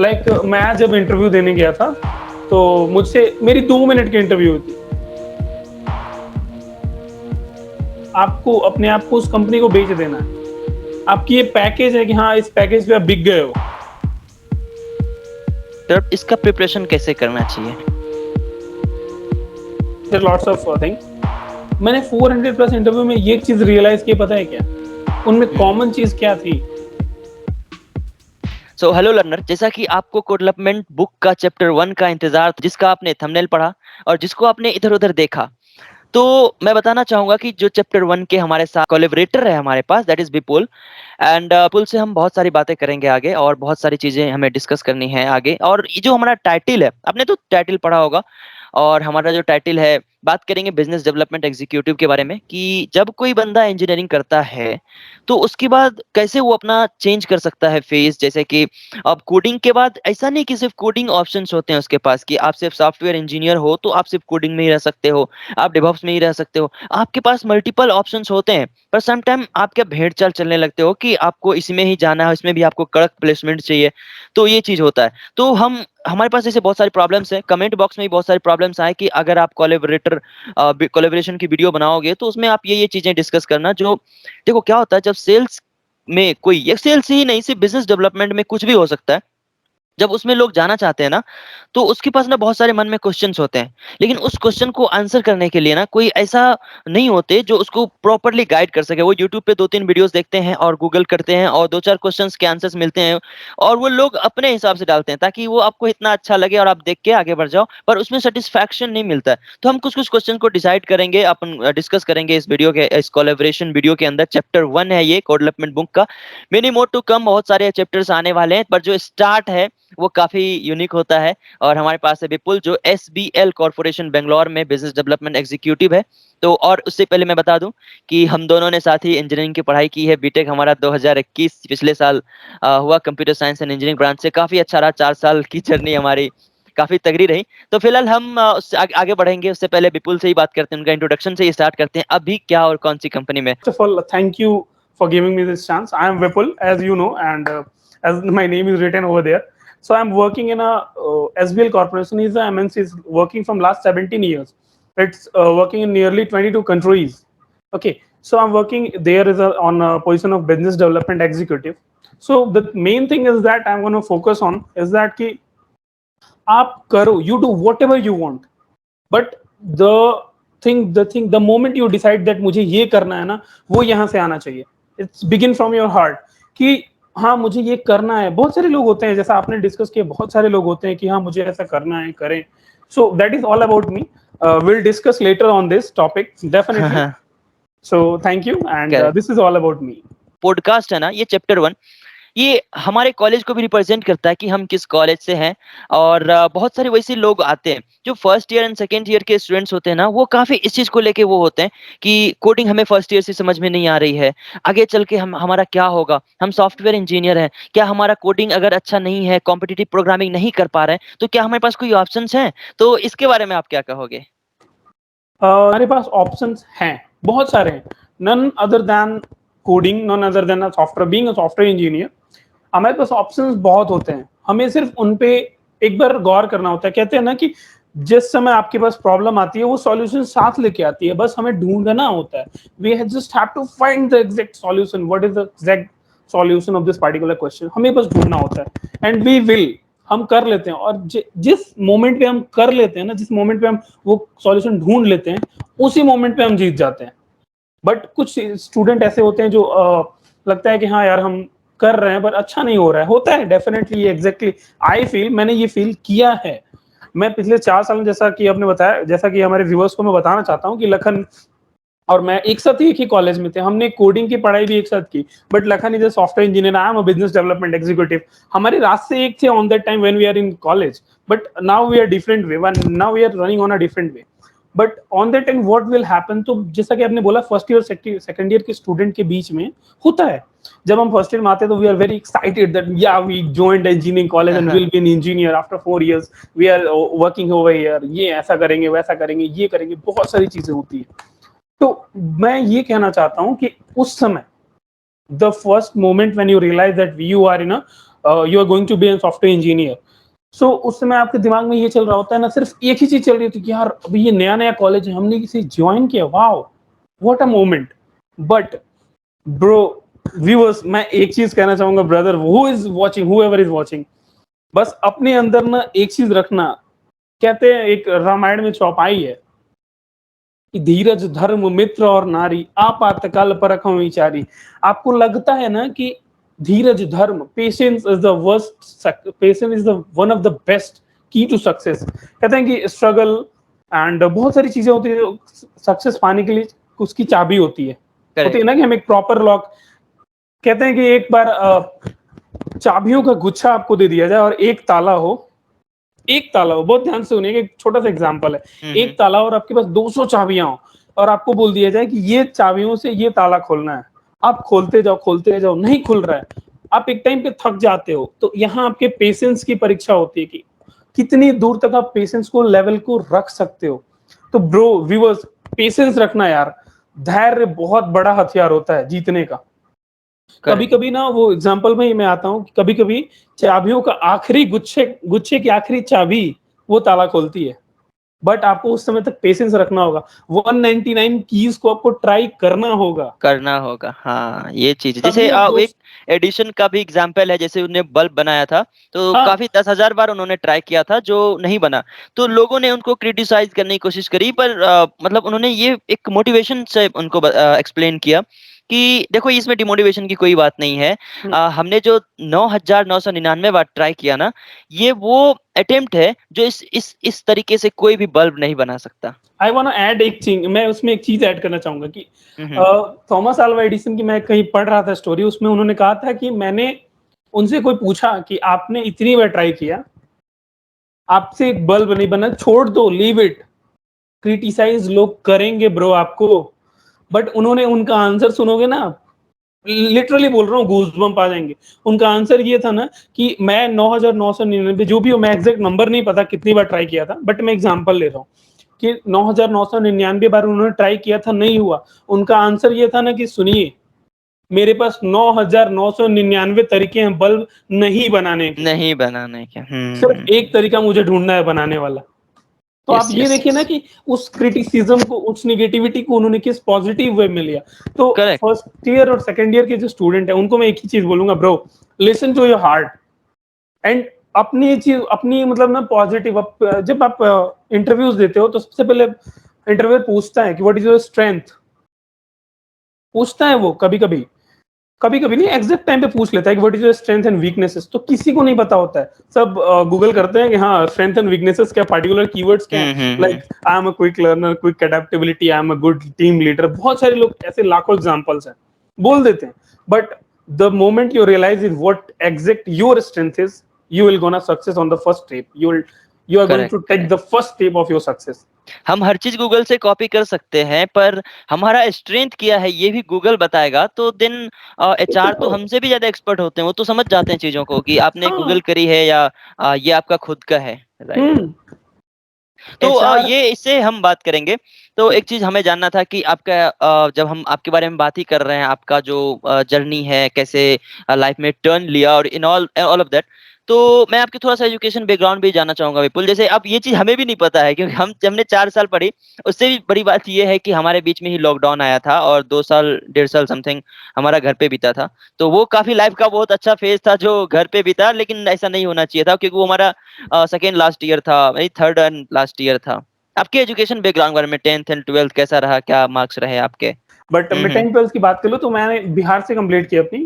मैं जब इंटरव्यू देने गया था, तो मुझसे मेरी 2 मिनट की इंटरव्यू थी। आपको अपने आप को उस कंपनी को बेच देना है। आपकी ये पैकेज है कि हाँ, इस पैकेज पे आप बिक गए हो। तो इसका प्रिपरेशन कैसे करना चाहिए? There lots of thing. मैंने 400 प्लस इंटरव्यू में ये चीज़ रियलाइज़ की, पता है क्या? उनमें हुँ। कॉमन चीज़ क्या थी? सो हेलो लर्नर, जैसा कि आपको कोड डेवलपमेंट बुक का चैप्टर 1 का इंतज़ार था, जिसका आपने थंबनेल पढ़ा और जिसको आपने इधर-उधर देखा। तो मैं बताना चाहूँगा कि जो चैप्टर 1 के हमारे साथ कोलैबोरेटर है हमारे पास, दैट इज़ विपुल। एंड विपुल से हम बहुत सारी बातें करेंगे आगे और बहुत सारी चीज़ें हमें डिस्कस करनी है आगे। और ये जो हमारा टाइटल है, आपने तो टाइटल पढ़ा होगा, और हमारा जो टाइटल है, बात करेंगे बिज़नेस डेवलपमेंट एग्ज़ीक्यूटिव के बारे में कि जब कोई बंदा इंजीनियरिंग करता है, तो उसके बाद कैसे वो अपना चेंज कर सकता है फ़ेज़। जैसे कि अब कोडिंग के बाद ऐसा नहीं कि सिर्फ़ कोडिंग ऑप्शंस होते हैं उसके पास कि आप सिर्फ़ सॉफ्टवेयर इंजीनियर हो, तो आप सिर्फ़ कोडिंग में ही रह सकते हो, आप डेवऑप्स में ही रह सकते हो। आपके पास मल्टीपल ऑप्शंस होते हैं, पर सम टाइम आप क्या भेड़-चाल चलने लगते हो कि आपको इसमें ही जाना है, इसमें भी आपको कड़क प्लेसमेंट चाहिए, तो ये चीज़ होता है। तो हमारे पास ऐसे बहुत सारी प्रॉब्लम्स हैं, कमेंट बॉक्स में भी बहुत सारी प्रॉब्लम्स आए कि अगर आप कोलैबोरेशन की वीडियो बनाओगे, तो उसमें आप ये चीज़ें डिस्कस करना। जो देखो क्या होता है, जब सेल्स में कोई, या सेल्स ही नहीं, सिर्फ बिज़नेस डेवलपमेंट में कुछ भी हो सकता है। जब उसमें लोग जाना चाहते हैं ना, तो उसके पास ना बहुत सारे मन में क्वेश्चन्स होते हैं। लेकिन उस क्वेश्चन को आंसर करने के लिए ना कोई ऐसा नहीं होते जो उसको प्रॉपर्ली गाइड कर सके। वो यूट्यूब पे 2-3 वीडियोज़ देखते हैं और गूगल करते हैं और 2-4 क्वेश्चन्स के आंसर्स मिलते हैं, और वो लोग अपने हिसाब से डालते हैं ताकि वो आपको इतना अच्छा लगे और आप देख के आगे बढ़ जाओ, पर उसमें सैटिस्फैक्शन नहीं मिलता है। तो हम कुछ-कुछ क्वेश्चन को डिसाइड करेंगे, डिस्कस करेंगे इस कोलैबोरेशन वीडियो के अंदर। चैप्टर 1 है ये कोड डेवलपमेंट बुक का। मेनी मोर टू कम, बहुत सारे चैप्टर्स आने वाले हैं, पर जो स्टार्ट है वो काफ़ी यूनिक होता है। और हमारे पास है विपुल, जो एसबीएल कॉर्पोरेशन बैंगलोर में बिज़नेस डेवलपमेंट एग्ज़ीक्यूटिव है। तो और उससे पहले मैं बता दूँ कि हम दोनों ने साथ ही इंजीनियरिंग की पढ़ाई की है। बीटेक हमारा 2021 पिछले साल हुआ, computer science and engineering branch से। काफ़ी अच्छा रहा, 4 साल की जर्नी हमारी काफ़ी तगड़ी रही। तो फिलहाल हम उससे आगे बढ़ेंगे, उससे पहले विपुल से ही बात करते हैं, उनका इंट्रोडक्शन से ही स्टार्ट करते हैं। अभी क्या और कौन-सी कंपनी में? First of all, thank you for giving me this chance. I am Vipul, as you know, and as my name is written over there. So I'm working in a SBL Corporation. Is a MNC, is working from last 17 years. It's working in nearly 22 countries. Okay, so I'm working there is on a position of business development executive. So the main thing is that I'm going to focus on is that कि आप करो, you do whatever you want, but the moment you decide that मुझे ये करना है ना, वो यहाँ से आना चाहिए। It's begin from your heart कि हाँ, मुझे ये करना है। बहुत सारे लोग होते हैं, जैसा आपने डिस्कस किया, बहुत सारे लोग होते हैं कि हाँ, मुझे ऐसा करना है, करें। So that is all about me. Will discuss later on this topic definitely. So thank you, and correct. This is all about me. Podcast है ना ये चैप्टर 1, ये हमारे कॉलेज को भी रिप्रेजेंट करता है कि हम किस कॉलेज से हैं। और बहुत सारे वैसे लोग आते हैं जो first year and second year के स्टूडेंट्स होते हैं ना, वो काफ़ी इस चीज़ को लेके वो होते हैं कि कोडिंग हमें फर्स्ट ईयर से समझ में नहीं आ रही है, आगे चल के हम हमारा क्या होगा, हम सॉफ्टवेयर इंजीनियर हैं, क्या हमारा कोडिंग अगर अच्छा नहीं है, कॉम्पिटिटिव प्रोग्रामिंग नहीं कर पा रहे हैं, तो क्या हमारे पास कोई ऑप्शंस हैं? तो इसके बारे में आप क्या कहोगे? हमारे पास ऑप्शंस हैं, बहुत सारे हैं। None other than coding, none other than software, being a software engineer, हमारे पास ऑप्शंस बहुत होते हैं। हमें सिर्फ उन पे एक बार गौर करना होता है। कहते हैं ना कि जिस समय आपके पास प्रॉब्लम आती है, वो सॉल्यूशन साथ लेके आती है, बस हमें ढूंढना होता है। We just have to find the exact solution, what is the exact solution of this particular question, हमें बस ढूंढना होता है, एंड वी विल, हम कर लेते हैं। और जिस मोमेंट पे हम कर लेते हैं ना, जिस मोमेंट पे हम वो सॉल्यूशन ढूंढ लेते हैं, उसी मोमेंट पे हम जीत जाते हैं। बट कुछ स्टूडेंट ऐसे होते हैं जो लगता है कि हाँ यार, हम कर रहे हैं पर अच्छा नहीं हो रहा है। होता है डेफिनेटली, ये एग्जैक्टली आई फील, मैंने ये फील किया है। मैं पिछले 4 साल में, जैसा कि आपने बताया, जैसा कि हमारे व्यूअर्स को मैं बताना चाहता हूँ कि लखन और मैं एक साथ ही एक ही कॉलेज में थे, हमने कोडिंग की पढ़ाई भी एक साथ की। But Lakhan is a software engineer, I am a business development executive. हमारे रास्ते एक थे on that time when we are in college, but now we are different way, now we are running on a different way. But on that time what will happen, तो जैसा कि आपने बोला, first year second year के student के बीच में होता है। जब हम फर्स्ट ईयर में आते हैं तो we are very excited that yeah we joined engineering college and will be an engineer after 4 years, we are working over here, ये ऐसा करेंगे, वैसा करेंगे, ये करेंगे, बहुत सारी चीजें होती है। तो मैं ये कहना चाहता हूं कि उस समय, the first moment when you realise that you are in a you are going to be an software engineer. So उस समय आपके दिमाग में ये चल रहा होता है ना, सिर्फ एक ही चीज चल रही होती है कि यार अभी ये नया नया कॉलेज है, हमने किसी ज्वाइन किया, wow what a moment. But bro viewers, मैं एक चीज कहना चाहूंगा brother, who is watching, whoever is watching, बस अपने अंदर ना एक चीज रखना। कहते हैं एक रामायण में चौपाई है कि धीरज धर्म मित्र और नारी आपातकाल परखम विचारी। आपको लगता है ना कि धीरज धर्म, patience is the worst, patience is the one of the best की टू सक्सेस। कहते हैं कि स्ट्रगल एंड बहुत सारी चीजें होती है जो सक्सेस पाने के लिए उसकी चाबी होती है। होती है करेक्ट। ना कि हम एक प्रॉपर लॉक, कहते हैं कि एक बार चाबियों का गुच्छा आपको दे दिया जाए और एक ताला हो, एक ताला हो, बहुत ध्यान से सुनिए, एक छोटा सा एग्जांपल है। एक ताला और आपके पास 200 चाबियां हो और आपको बोल दिया जाए कि ये चाबियों से ये ताला खोलना है, आप खोलते जाओ, नहीं खुल रहा है, आप एक टाइम पे थक जाते हो। तो यहाँ आपके पेशेंस की परीक्षा होती है कि कितनी दूर तक आप पेशेंस को लेवल को रख सकते हो। तो ब्रो व्यूअर्स, पेशेंस रखना यार, धैर्य बहुत बड़ा हथियार होता है जीतने का। कभी करेक्ट। कभी ना वो एग्जाम्पल में ही मैं आता हूँ, कभी कभी चाबियों का आखिरी गुच्छे गुच्छे की आखिरी चाबी वो ताला खोलती है। बट आपको उस समय तक पेशेंस रखना होगा, 199 कीज को आपको ट्राई करना होगा। करना होगा, हाँ, ये चीज़ है। जैसे तभी आप एक एडिशन का भी एग्ज़ाम्पल है, जैसे उन्होंने बल्ब बनाया था, तो हाँ काफ़ी 10,000 बार उन्होंने ट्राई किया था, जो नहीं बना। तो लोगों ने उनको क्रिटिसाइज़ करने की कोशिश करी, पर मतलब उन्होंने ये एक मोटिवेशन से उनको एक्सप्लेन किया कि देखो, इसमें डिमोटिवेशन की कोई बात नहीं है। हमने जो 9,999 बार ट्राई किया ना, ये वो अटेम्प्ट है जो इस तरीके से कोई भी बल्ब नहीं बना सकता। आई वांट टू ऐड एक चीज, मैं उसमें एक चीज ऐड करना चाहूंगा कि हुँ, हुँ। थॉमस अल्वा एडिसन की मैं कहीं पढ़ रहा था स्टोरी, उसमें उन्होंने कहा था कि मैंने उनसे कोई पूछा कि आपने इतनी बार ट्राई किया, आपसे एक बल्ब नहीं बना, छोड़ दो, लीव इट, क्रिटिसाइज लोग करेंगे ब्रो आपको। बट उन्होंने उनका आंसर सुनोगे ना, लिटरली बोल रहा हूँ, गूज़बम्प आ जाएंगे। उनका आंसर ये था ना कि मैं 9,999 जो भी हो, मैं एग्जैक्ट नंबर नहीं पता कितनी बार ट्राई किया था, बट मैं एग्जांपल ले रहा हूँ कि 9,999 बार उन्होंने ट्राई किया था, नहीं हुआ। उनका आंसर ये था ना कि सुनिए, मेरे पास 9,999 तरीके हैं बल्ब नहीं बनाने के, नहीं बनाने के। सिर्फ एक तरीका मुझे ढूंढना है बनाने वाला। तो आप यस, ये यस, देखिए ना यस। कि उस क्रिटिसिज्म को, उस नेगेटिविटी को उन्होंने किस पॉजिटिव वे में लिया। तो करेक्ट। फर्स्ट ईयर और सेकंड ईयर के जो स्टूडेंट है उनको मैं एक ही चीज बोलूंगा, bro listen to your heart and अपनी चीज, अपनी मतलब ना पॉजिटिव। जब आप इंटरव्यूज देते हो तो सबसे पहले इंटरव्यूअर पूछता है कि व्हाट इज योर स्ट्रेंथ, पूछता है वो। कभी कभी, कभी कभी नहीं, एग्जैक्ट टाइम पे पूछ लेता है कि what is your strength and weaknesses. तो किसी को नहीं पता होता है, सब गूगल करते हैं कि हाँ स्ट्रेंथ एंड वीकनेसेस क्या, पार्टिकुलर कीवर्ड्स क्या हुँ, है, हुँ, लाइक हुँ। I am a quick learner, quick adaptability, I am a good team leader. बहुत सारे लोग ऐसे लाखों एग्जांपल्स हैं, बोल देते हैं। But the moment you realise is what exact your strength is, you will gonna success on the first step, you are going correct, to take correct. the first step of your success. हम हर चीज़ Google से copy कर सकते हैं, पर हमारा strength क्या है ये भी गूगल बताएगा। तो देन एचआर तो हमसे भी ज़्यादा एक्सपर्ट होते हैं, वो तो समझ जाते हैं चीज़ों को कि आपने हाँ। गूगल करी है या ये आपका खुद का है, राइट? हम्म। तो एचआर। ये इससे हम बात करेंगे। तो एक चीज़ हमें जानना था कि आपका जब हम आपके बारे में बात ही कर रहे हैं, आपका जो जर्नी है, कैसे लाइफ में टर्न लिया और in all all of that. तो मैं आपके थोड़ा-सा एजुकेशन बैकग्राउंड भी जानना चाहूँगा विपुल। जैसे अब ये चीज़ हमें भी नहीं पता है, क्योंकि हमने 4 साल पढ़ी। उससे भी बड़ी बात ये है कि हमारे बीच में ही लॉकडाउन आया था और 2 साल, डेढ़ साल समथिंग हमारा घर पे बीता था। तो वो काफ़ी लाइफ का बहुत अच्छा फेज़ था जो घर पे बीता, लेकिन ऐसा नहीं होना चाहिए था, क्योंकि वो हमारा सेकंड लास्ट ईयर था, नहीं, थर्ड एंड लास्ट ईयर था। आपके एजुकेशन बैकग्राउंड बारे में, 10th एंड 12th कैसा रहा? क्या मार्क्स रहे आपके? बट हुँ, मैं हुँ। 10th-12th की बात करूँ तो मैंने बिहार से कंप्लीट की अपनी।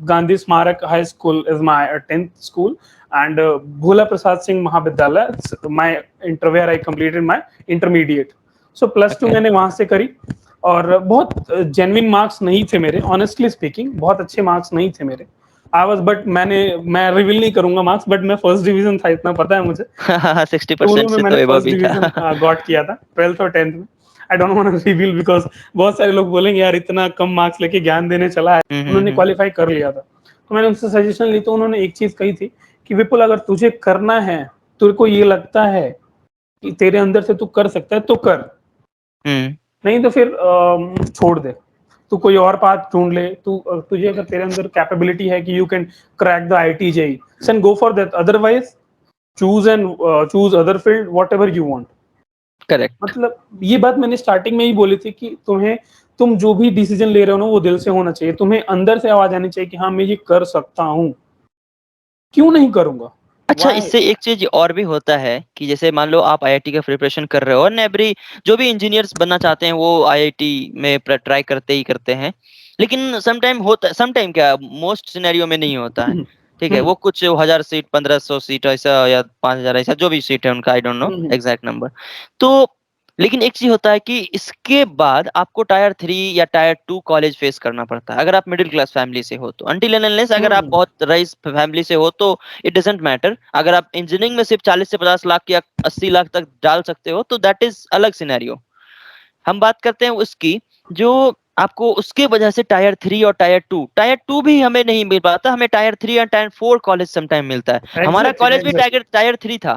Gandhi Smarak high school is my 10th school and Bhola Prasad Singh Mahavidyalaya my inter where I completed my intermediate. So plus two okay. मैंने वहां से करी और बहुत जेन्युइन मार्क्स नहीं थे मेरे, ऑनेस्टली स्पीकिंग बहुत अच्छे मार्क्स नहीं थे मेरे। आई वाज, बट मैं रिवील नहीं करूंगा मार्क्स, बट मैं फर्स्ट डिवीजन था, इतना पता है मुझे। दोनों 60% में से मैंने तो एबव फर्स्ट ही था। डिवीजन गॉट किया था, 12th और 10th में। I don't want to reveal because बहुत सारे लोग बोलेंगे यार इतना कम मार्क्स लेके ज्ञान देने चला है। हुँ, हुँ, उन्होंने हुँ। क्वालिफाई कर लिया था, तो मैंने उनसे सजेशन ली, तो उन्होंने एक चीज कही थी कि विपुल अगर तुझे करना है, तेरे को ये लगता है कि तेरे अंदर से तू कर सकता है तो कर, हुँ, नहीं तो फिर छोड़ दे। तू कोई और पाथ ढूंढ ले, तुझे अगर तेरे अंदर कैपेबिलिटी है कि you can crack the IIT JEE, then go for that, otherwise choose other field, whatever you want. Correct. मतलब ये बात मैंने स्टार्टिंग में ही बोली थी कि तुम जो भी डिसीजन ले रहे हो ना वो दिल से होना चाहिए, तुम्हें अंदर से आवाज आनी चाहिए कि हाँ मैं ये कर सकता हूँ, क्यों नहीं करूंगा। अच्छा, Why? इससे एक चीज और भी होता है कि जैसे मान लो आप आईआईटी का प्रिपरेशन कर रहे हो, और एवरी जो भी इंजीनियर्स बनना चाहते हैं वो आईआईटी में ट्राई करते ही करते हैं, लेकिन समटाइम क्या, मोस्ट सिनेरियो में नहीं होता है। ठीक है, हम्म, वो कुछ 1000 सीट, 1500 सीट ऐसा, या 5000 ऐसा, जो भी सीट है उनका, I don't know hmm, exact number. तो लेकिन एक चीज होता है कि इसके बाद आपको टायर 3 या टायर 2 कॉलेज फेस करना पड़ता है, अगर आप मिडिल क्लास फैमिली से हो तो। अनटिल एंड अनलेस अगर आप हम्म, बहुत रईस फैमिली से हो तो इट डजंट मैटर। अगर आप इंजीनियरिंग में सिर्फ 40 से 50 लाख या 80 लाख तक डाल सकते हो तो दैट इज अलग सिनेरियो। हम बात करते हैं उसकी, जो आपको उसके वजह से टायर 3 और टायर 2 भी हमें नहीं मिल पाता, हमें टायर 3 या टायर 4 कॉलेज समटाइम मिलता है। हमारा एग्जैक्टली कॉलेज भी एग्जैक्टली टायर 3 था,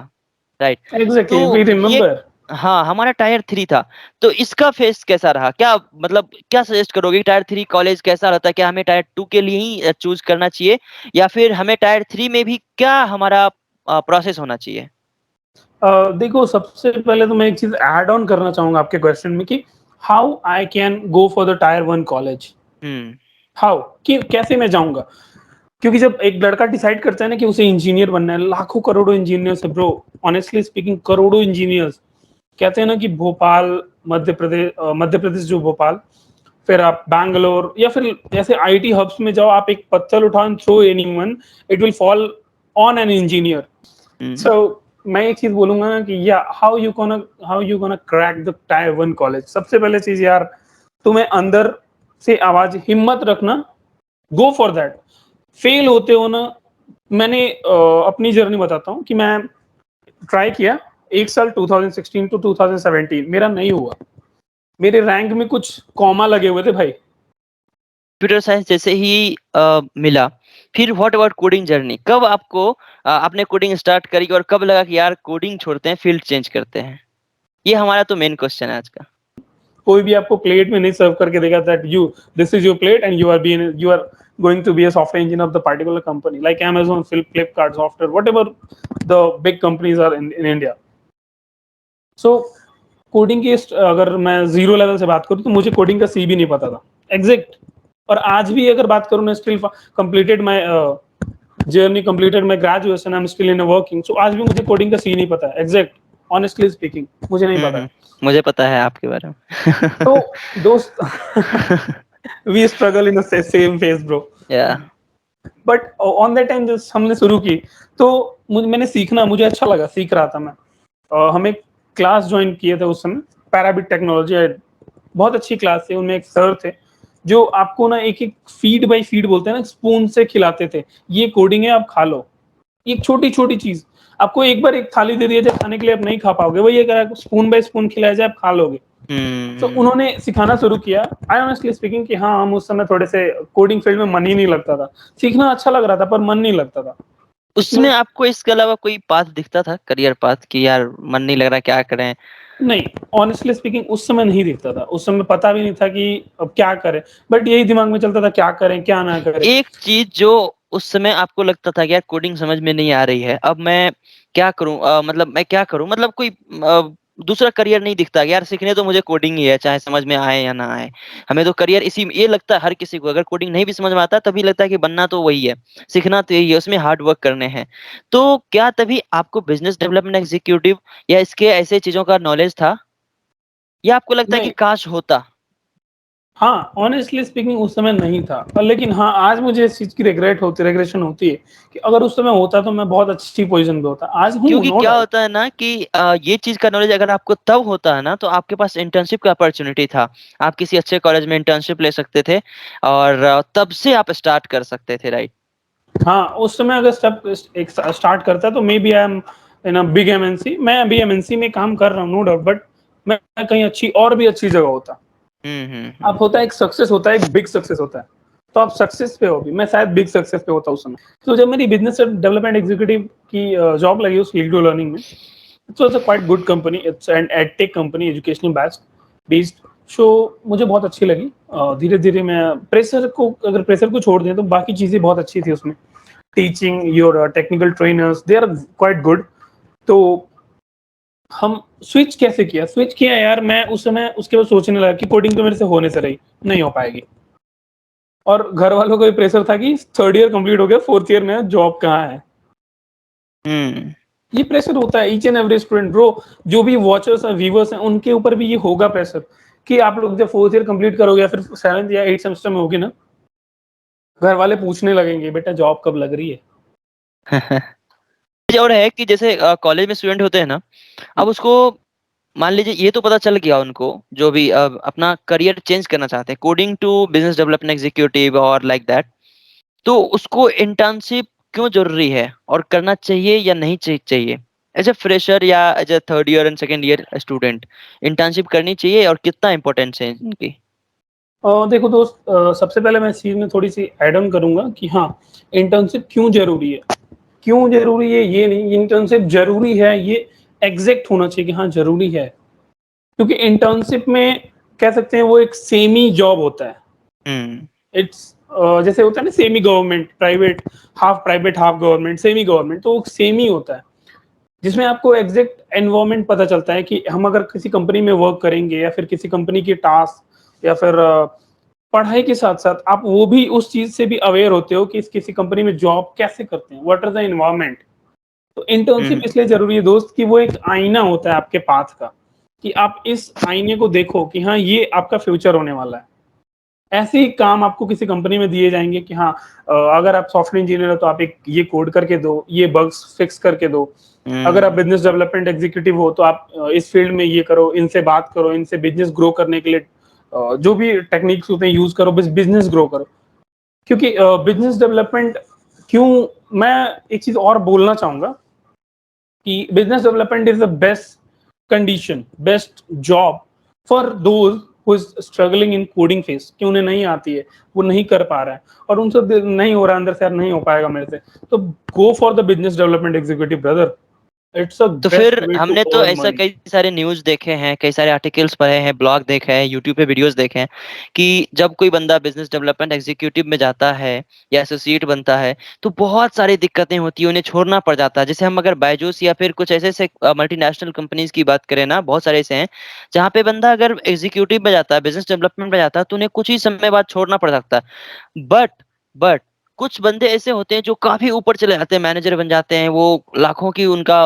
राइट? एग्जैक्टली वी तो ये, रिमेम्बर। हाँ, हमारा टायर 3 था। तो इसका फेस कैसा रहा? क्या मतलब क्या सजेस्ट करोगे, टायर 3 कॉलेज कैसा रहता है? क्या हमें टायर 2 के लिए ही चूज करना चाहिए, या फिर हमें टायर 3 में भी क्या हमारा प्रोसेस होना चाहिए? देखो, सबसे पहले तो मैं एक चीज ऐड ऑन करना चाहूंगा आपके क्वेश्चन में कि how I can go for the tier 1 college. Hmm. How, कि कैसे मैं जाऊंगा, क्योंकि जब एक लड़का डिसाइड करता है ना कि उसे इंजीनियर बनना है, लाखों करोड़ों इंजीनियर्स है ब्रो, ऑनेस्टली स्पीकिंग करोड़ों इंजीनियर्स। कहते हैं ना कि भोपाल, मध्य प्रदेश जो भोपाल, फिर आप बैंगलोर या फिर ऐसे आईटी हब्स में जाओ, आप एक पत्थर उठाओ, throw anyone, it will fall on an engineer. Hmm. So मैं एक चीज बोलूंगा ना कि yeah how you gonna crack the tier 1 college. सबसे पहले चीज यार, तुम्हें अंदर से आवाज, हिम्मत रखना, गो फॉर दैट। फेल होते हो ना, मैंने अपनी जर्नी बताता हूँ कि मैं ट्राई किया एक साल, 2016 टू 2017 मेरा नहीं हुआ, मेरे रैंक में कुछ कॉमा लगे हुए थे भाई। कंप्यूटर साइंस जैसे ही मिला, फिर व्हाट अबाउट कोडिंग जर्नी? कब आपको आपने कोडिंग स्टार्ट करी, और कब लगा कि यार कोडिंग छोड़ते हैं, फील्ड चेंज करते हैं? ये हमारा तो मेन क्वेश्चन है आज का। कोई भी आपको प्लेट में नहीं सर्व करके देगा that you, this is your plate and you are going to be a software engineer of the particular company like Amazon, Flipkart, Software, whatever the big companies are in India. So coding की अगर मैं zero level से बात करूँ तो मुझे coding का सी भी नहीं पता था एग्जैक्ट। और आज भी अगर बात करूँ, मैं still completed my journey, completed my graduation, I am still in working, so आज भी मुझे कोडिंग का सी नहीं पता है एग्जैक्ट, ऑनेस्टली स्पीकिंग मुझे नहीं पता है। मुझे पता है आपके बारे तो में। दोस्त, we struggle in the same phase bro. Yeah. But on that time जब हमने शुरू की तो मैंने सीखना, मुझे अच्छा लगा, सीख रहा था मैं। हमें क्लास ज्वाइन किए थे उस समय, पैराबिट टेक्नोलॉजी, बहुत अच्छी क्लास थी। उनमें एक सर थे जो आपको ना एक एक फीड बाय फीड बोलते हैं ना, स्पून से खिलाते थे, ये कोडिंग है आप खा लो। एक छोटी छोटी चीज, आपको एक बार एक थाली दे दिया जाए खाने के लिए, आप नहीं खा पाओगे, वही अगर स्पून बाय स्पून खिलाया जाए आप खा लोगे। तो हम्म। उन्होंने सिखाना शुरू किया। आई ऑनेस्टली स्पीकिंग कि हाँ, हम उस समय थोड़े से कोडिंग फील्ड में मन ही नहीं लगता था, सीखना अच्छा लग रहा था पर मन नहीं लगता था उसमें उसमें। आपको इसके अलावा कोई पाथ दिखता था, करियर पाथ, कि यार मन नहीं लग रहा, क्या करें? नहीं, ऑनेस्टली स्पीकिंग उस समय नहीं दिखता था, उस समय पता भी नहीं था कि अब क्या करें, बट यही दिमाग में चलता था क्या करें क्या ना करें। एक चीज जो उस समय आपको लगता था कि यार कोडिंग समझ में नहीं आ रही है, अब मैं क्या करूं, मतलब मैं क्या करूं, मतलब कोई दूसरा करियर नहीं दिखता कि यार सीखने तो मुझे कोडिंग ही है, चाहे समझ में आए या ना आए। हमें तो करियर इसी में, ये लगता है हर किसी को, अगर कोडिंग नहीं भी समझ में आता तभी लगता है कि बनना तो वही है, सीखना तो यही है, उसमें हार्ड वर्क करने हैं। तो क्या तभी आपको बिजनेस डेवलपमेंट एग्जीक्यूटिव या इसके ऐसे चीजों का नॉलेज था, या आपको लगता है कि नहीं, काश होता? हाँ, ऑनेस्टली स्पीकिंग उस समय नहीं था, पर लेकिन हाँ, आज मुझे इस चीज की रिग्रेशन होती है कि अगर उस समय होता तो मैं बहुत अच्छी पोजीशन पे होता। आज हूँ, क्योंकि नो क्या डाउट। होता है ना कि ये चीज का नॉलेज अगर आपको तब होता है ना, तो आपके पास इंटर्नशिप का अपॉर्चुनिटी था, आप किसी अच्छे कॉलेज में इंटर्नशिप ले सकते थे, और तब से आप स्टार्ट कर सकते थे, राइट? हाँ, उस समय अगर स्टेप एक स्टार्ट करता तो maybe I am in a big MNC. मैं अभी एमएनसी में काम कर रहा हूँ, नो डाउट, बट मैं कहीं अच्छी और भी अच्छी जगह होता। हम्म। आप होता है एक सक्सेस होता है, एक बिग सक्सेस होता है, तो आप सक्सेस पे हो भी, मैं शायद बिग सक्सेस पे होता उस समय। तो जब मेरी बिजनेस डेवलपमेंट एग्जीक्यूटिव की जॉब लगी उस लीड लर्निंग में, it was a quite good company, it's an edtech company, educational based, show मुझे बहुत अच्छी लगी। धीरे-धीरे मैं प्रेशर को छोड़ दें तो बाकी चीज़ें बहुत अच्छी थी उसमें। Teaching, your technical trainers they are quite good. तो हम स्विच किया यार, मैं उस समय उसके बाद सोचने लगा कि कोडिंग तो मेरे से होने से रही, नहीं हो पाएगी। और घर वालों को भी प्रेशर था कि 3rd ईयर कंप्लीट हो गया, 4th ईयर में जॉब कहाँ है? हुँ। ये प्रेशर होता है each and every student bro. जो भी वॉचर्स हैं, व्यूअर्स हैं, उनके ऊपर भी ये होगा प्रेशर कि आप लोग जब 4th ईयर कंप्लीट करोगे या फिर 7th या 8th सेमेस्टर में होगे ना, घर वाले पूछने लगेंगे बेटा जॉब कब लग रही है? और है कि जैसे कॉलेज में स्टूडेंट होते हैं ना, अब उसको मान लीजिए ये तो पता चल गया उनको जो भी अपना करियर चेंज करना चाहते हैं coding to business development executive और लाइक दैट, तो उसको इंटर्नशिप क्यों ज़रूरी है और करना चाहिए या नहीं चाहिए? एज़ अ फ्रेशर या as a 3rd year and 2nd year student internship करनी चाहिए और कितना इम्पोर्टेंस है इनकी? देखो दोस्त, सबसे पहले मैं इस चीज़ में थोड़ी-सी ऐड ऑन करूँगा कि हाँ, इंटर्नशिप क्यों ज़रूरी है? क्यों ज़रूरी है ये नहीं, इंटर्नशिप ज़रूरी है ये एग्ज़ैक्ट होना चाहिए कि हाँ, ज़रूरी है। क्योंकि इंटर्नशिप में कह सकते हैं वो एक सेमी जॉब होता है। हुँ, इट्स जैसे होता है ना semi government, private, half government, semi government, तो वो सेमी होता है। जिसमें आपको एग्ज़ैक्ट एनवायरनमेंट पता चलता है कि हम अगर किसी कंपनी में वर्क करेंगे या फिर किसी कंपनी के टास्क या फिर पढ़ाई के साथ-साथ आप वो भी उस चीज़ से भी अवेयर होते हो कि इस किसी कंपनी में जॉब कैसे करते हैं, व्हाट आर द एनवायरनमेंट। तो इंटर्नशिप हुँ, इसलिए ज़रूरी है दोस्त कि वो एक आईना होता है आपके पाथ का, कि आप इस आईने को देखो कि हाँ, ये आपका फ्यूचर होने वाला है। ऐसे ही काम आपको किसी कंपनी में दिए जाएँगे कि हाँ, अगर आप सॉफ्टवेयर इंजीनियर हो तो आप एक ये कोड करके दो, ये बग्स फिक्स करके दो। अगर आप हुँ, बिज़नेस डेवलपमेंट एग्ज़ीक्यूटिव हो तो आप इस फ़ील्ड में ये करो, इनसे बात करो, इनसे बिज़नेस ग्रो करने के लिए जो भी टेक्निक्स होते हैं यूज़ करो, बिज़नेस ग्रो करो। क्योंकि बिज़नेस डेवलपमेंट क्यों मैं एक चीज़ और बोलना चाहूँगा कि business development is the best condition, best job for those who is struggling in coding phase कि उन्हें नहीं आती है, वो नहीं कर पा रहा है और उनसे नहीं हो रहा है अंदर से, यार नहीं हो पाएगा मेरे से। तो go for the business development executive brother, it's a तो बेस्ट फिर वे टू हमने तो अर्न ऐसा मनी। कई सारे न्यूज़ देखे हैं, कई सारे आर्टिकल्स पढ़े हैं, ब्लॉग देखा है, यूट्यूब पे वीडियोज़ देखे हैं कि जब कोई बंदा बिज़नेस डेवलपमेंट एग्ज़ीक्यूटिव में जाता है या एसोसिएट बनता है, तो बहुत सारी दिक्कतें होती हैं, उन्हें छोड़ना पड़ जाता है। जैसे हम अगर बायजूस या फिर कुछ ऐसे-ऐसे मल्टीनेशनल कंपनीज़ की बात करें ना, बहुत सारे ऐसे हैं, जहाँ पे बंदा अगर एग्ज़ीक्यूटिव में जाता है, बिज़नेस डेवलपमेंट में जाता है, तो उन्हें कुछ ही समय बाद छोड़ना पड़ सकता है। बट बट कुछ बंदे ऐसे होते हैं जो काफ़ी ऊपर चले जाते हैं, मैनेजर बन जाते हैं, वो लाखों की उनका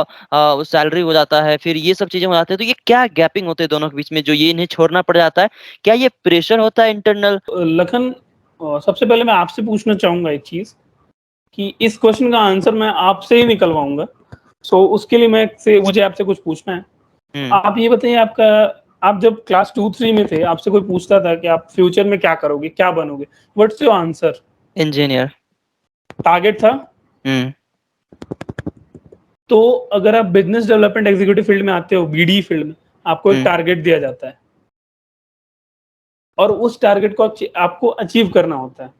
सैलरी हो जाता है, फिर ये सब चीज़ें हो जाती हैं, तो ये क्या गैपिंग होते हैं दोनों के बीच में जो ये इन्हें छोड़ना पड़ जाता है? क्या ये प्रेशर होता है इंटरनल? लखन, सबसे पहले मैं आपसे पूछना चाहूँगा एक चीज़ कि इस क्वेश्चन का आंसर मैं आपसे ही निकलवाऊँगा। सो उसके लिए मुझे आपसे कुछ पूछना है। हुँ, आप ये बताइए, आप जब क्लास 2-3 में थे, आपसे कोई पूछता था कि आप फ्यूचर में क्या करोगे, क्या बनोगे? What's your answer? Engineer. Target था? हुँ, तो अगर आप बिज़नेस डेवलपमेंट एग्ज़ीक्यूटिव फील्ड में आते हो, बीडी फील्ड में, आपको एक हुँ, टारगेट दिया जाता है और उस टारगेट को आपको अचीव करना होता है।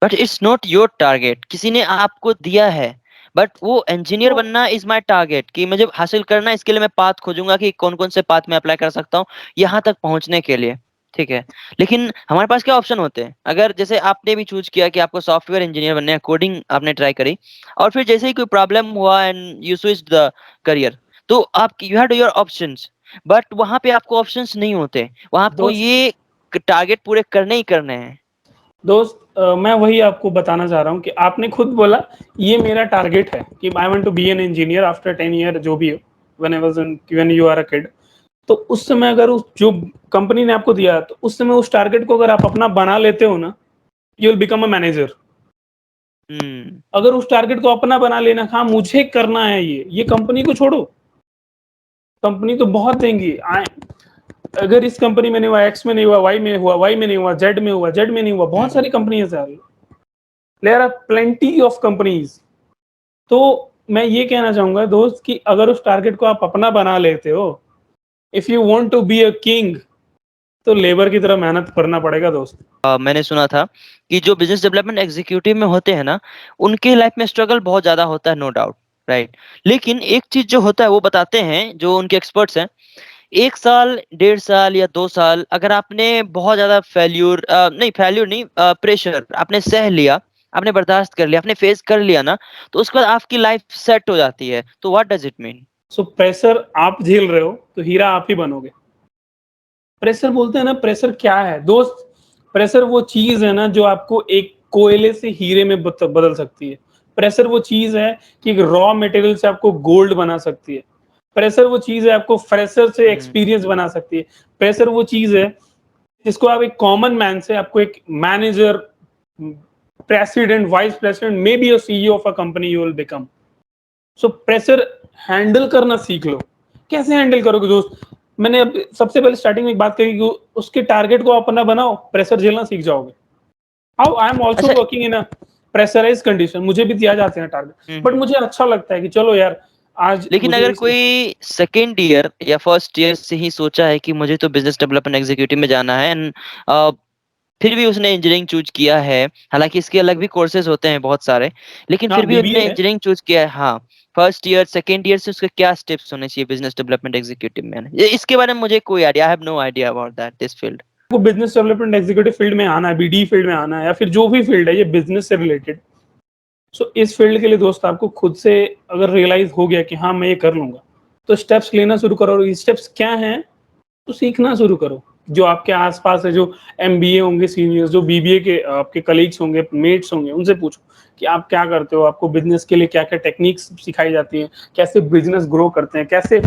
But it's not your target किसी ने आपको दिया है, बट वो इंजीनियर तो बनना इज़ माय टारगेट कि मुझे हासिल करना है, इसके लिए मैं पाथ खोजूँगा कि कौन-कौन से पाथ मैं अप्लाई कर सकता हूँ, यहाँ तक पहुँचने के लिए, ठीक है। लेकिन हमारे पास क्या ऑप्शन होते हैं? अगर जैसे आपने भी चूज़ किया कि आपको सॉफ्टवेयर इंजीनियर बनना है, कोडिंग आपने ट्राई करी और फिर जैसे ही कोई प्रॉब्लम हुआ and you switched the career, तो आप you had your options, but वहाँ पे आपको ऑप्शंस नहीं होते। वहाँ आपको दोस्त ये टारगेट पूरे करने ही करने हैं। दोस्त मैं वही आपको बताना चाह रहा हूँ कि आपने खुद बोला ये मेरा टारगेट है कि I want to be an engineer after 10 year, जो भी हो, when you are a kid. तो उस समय अगर उस जो कंपनी ने आपको दिया, तो उस समय उस टारगेट को अगर आप अपना बना लेते हो ना, you will become a manager. Hmm. अगर उस टारगेट को अपना बना लेना, हाँ मुझे करना है ये कंपनी को छोड़ो, कंपनी तो बहुत देंगी। अगर इस कंपनी में नहीं हुआ, एक्स में नहीं हुआ, वाई में नहीं हुआ, जेड में नहीं हुआ, बहुत हुँ। सारी कंपनी है। There are plenty of companies. तो मैं ये कहना चाहूंगा दोस्त कि अगर उस टारगेट को आप अपना बना लेते हो, if you want to be a king, तो लेबर की तरह मेहनत करना पड़ेगा दोस्त। मैंने सुना था कि जो बिज़नेस डेवलपमेंट एग्ज़ीक्यूटिव में होते हैं ना, उनके लाइफ़ में स्ट्रगल बहुत ज़्यादा होता है नो डाउट, राइट? लेकिन एक चीज़ जो होता है वो बताते हैं, जो उनके एक्सपर्ट्स हैं 1 साल, 1.5 साल या 2 साल अगर आपने बहुत ज़्यादा फेल्योर नहीं प्रेशर आपने सह लिया, आपने बर्दाश्त कर लिया, आपने फेस कर लिया ना, तो उसके बाद आपकी लाइफ सेट हो जाती है। तो what does it mean? So pressure आप झेल रहे हो तो हीरा आप ही बनोगे। प्रेशर बोलते हैं ना, प्रेशर क्या है दोस्त? प्रेशर वो चीज है ना जो आपको एक कोयले से हीरे में बदल सकती है। प्रेशर वो चीज है कि एक रॉ मटेरियल से आपको गोल्ड बना सकती है। प्रेशर वो चीज है आपको फ्रेशर से हुँ, एक्सपीरियंस बना सकती है। प्रेशर वो चीज है जिसको आप एक कॉमन मैन से आपको एक manager, president, vice president, may be a CEO of a company you will become. So pressure handle करना सीख लो। कैसे हैंडल करोगे दोस्त? मैंने अब सबसे पहले स्टार्टिंग में एक बात कही कि उसके टारगेट को अपना बनाओ, प्रेशर झेलना सीख जाओगे। हाउ आई एम आल्सो अच्छा working in a pressurised condition, मुझे भी दिया जाते हैं टारगेट, हुँ, बट हुँ। मुझे अच्छा लगता है कि चलो यार आज लेकिन मुझे अगर इस कोई सेकंड ईयर या फर्स्ट ईयर से ही सोचा है कि मुझे तो बिज़नेस डेवलपमेंट एग्ज़ीक्यूटिव में जाना है एंड अ, फिर भी उसने इंजीनियरिंग चूज़ किया है, हालाँकि इसके अलग भी कोर्सेज़ होते हैं बहुत सारे, लेकिन हाँ फिर भी बीबीए उसने है। इंजीनियरिंग चूज़ किया है हाँ, फर्स्ट ईयर, सेकंड ईयर से उसके क्या स्टेप्स होने चाहिए बिज़नेस डेवलपमेंट एग्ज़ीक्यूटिव में? ये इसके बारे में मुझे कोई idea I have no idea about that this field. को बिजनेस डेवलपमेंट एग्जीक्यूटिव फील्ड में आना है, बीडी फील्ड में आना है, या फिर जो भी फील्ड है ये बिजनेस से रिलेटेड। सो इस फील्ड के लिए दोस्त आपको खुद से अगर रियलाइज हो गया कि हाँ मैं ये कर लूंगा, तो स्टेप्स लेना शुरू करो। और ये स्टेप्स क्या हैं तो सीखना शुरू करो। जो आपके आसपास है, जो एमबीए होंगे सीनियर्स, जो बीबीए के आपके कलीग्स होंगे, मेट्स होंगे, उनसे पूछो कि आप क्या करते हो, आपको बिजनेस के लिए क्या क्या टेक्निक्स सिखाई जाती हैं, कैसे बिजनेस ग्रो करते हैं, कैसे